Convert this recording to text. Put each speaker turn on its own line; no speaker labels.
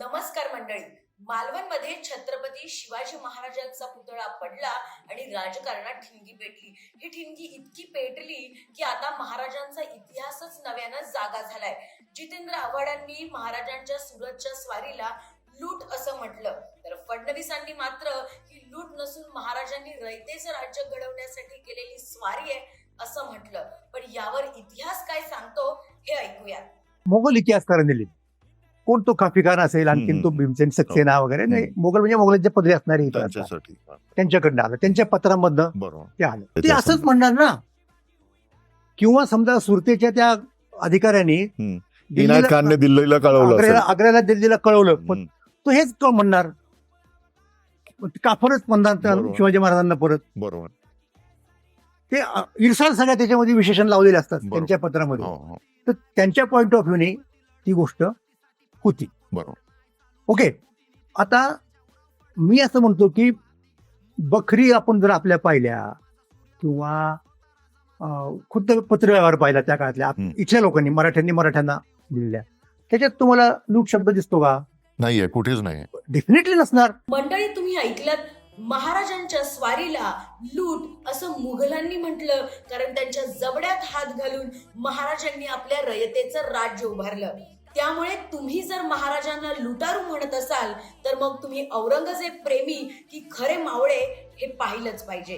नमस्कार मंडळी. मालवणमध्ये छत्रपती शिवाजी महाराजांचा पुतळा पडला आणि राजकारणात ठिणगी पेटली. ही ठिणगी इतकी पेटली की आता महाराजांचा इतिहासच नव्यानं जागा झालाय. जितेंद्र आव्हाडांनी महाराजांच्या सुरतच्या स्वारीला लूट असं म्हटलं, तर फडणवीसांनी मात्र ही लूट नसून महाराजांनी रयतेचं राज्य घडवण्यासाठी केलेली स्वारी आहे असं म्हटलं. पण यावर इतिहास काय सांगतो हे ऐकूया.
मोगल इतिहासकारांनी लिहिली. कोण तो काफी खान असेल, आणखीन तो भीमसेन सक्सेना वगैरे नाही, मोगल म्हणजे मोगलांच्या पदरी असणारे
त्यांच्यासाठी
त्यांच्याकडनं आलं, त्यांच्या पत्रामधनं
बरोबर
ते आलं. ते असंच म्हणणार ना. किंवा समजा सुरतेच्या त्या अधिकाऱ्यांनी
इनायत खानने दिल्लीला कळवलं असेल.
आग्र्याला दिल्लीला कळवलं, पण तो हेच का म्हणणार, काफरच म्हणणार
बरोबर.
शिवाजी महाराजांना परत.
बरोबर.
ते इरसाल सगळ्या त्याच्यामध्ये विशेषण लावलेले असतात
बरोबर.
त्यांच्या पत्रामध्ये.
हो, हो.
तर त्यांच्या पॉइंट ऑफ व्ह्यूने ती गोष्ट होती.
बरोबर.
ओके. आता मी असं म्हणतो की बखरी आपण जर आपल्या पाहिल्या किंवा खुद्द पत्रव्यवहार पाहिला त्या काळातल्या इथल्या लोकांनी, मराठ्यांना दिलेल्या, त्याच्यात तुम्हाला लूट शब्द दिसतो का?
नाहीये, कुठेच नाही.
डेफिनेटली नसणार.
मंडळी, तुम्ही ऐकलात, महाराजांच्या स्वारीला लूट असं मुघलांनी म्हटलं, कारण त्यांच्या जबड्यात हात घालून महाराजांनी आपल्या रयतेचं राज्य उभारलं. त्यामुळे तुम्ही जर महाराजांना लुटारू म्हणत असाल तर मग तुम्ही औरंगजेब प्रेमी की खरे मावळे हे पाहिलंच पाहिजे.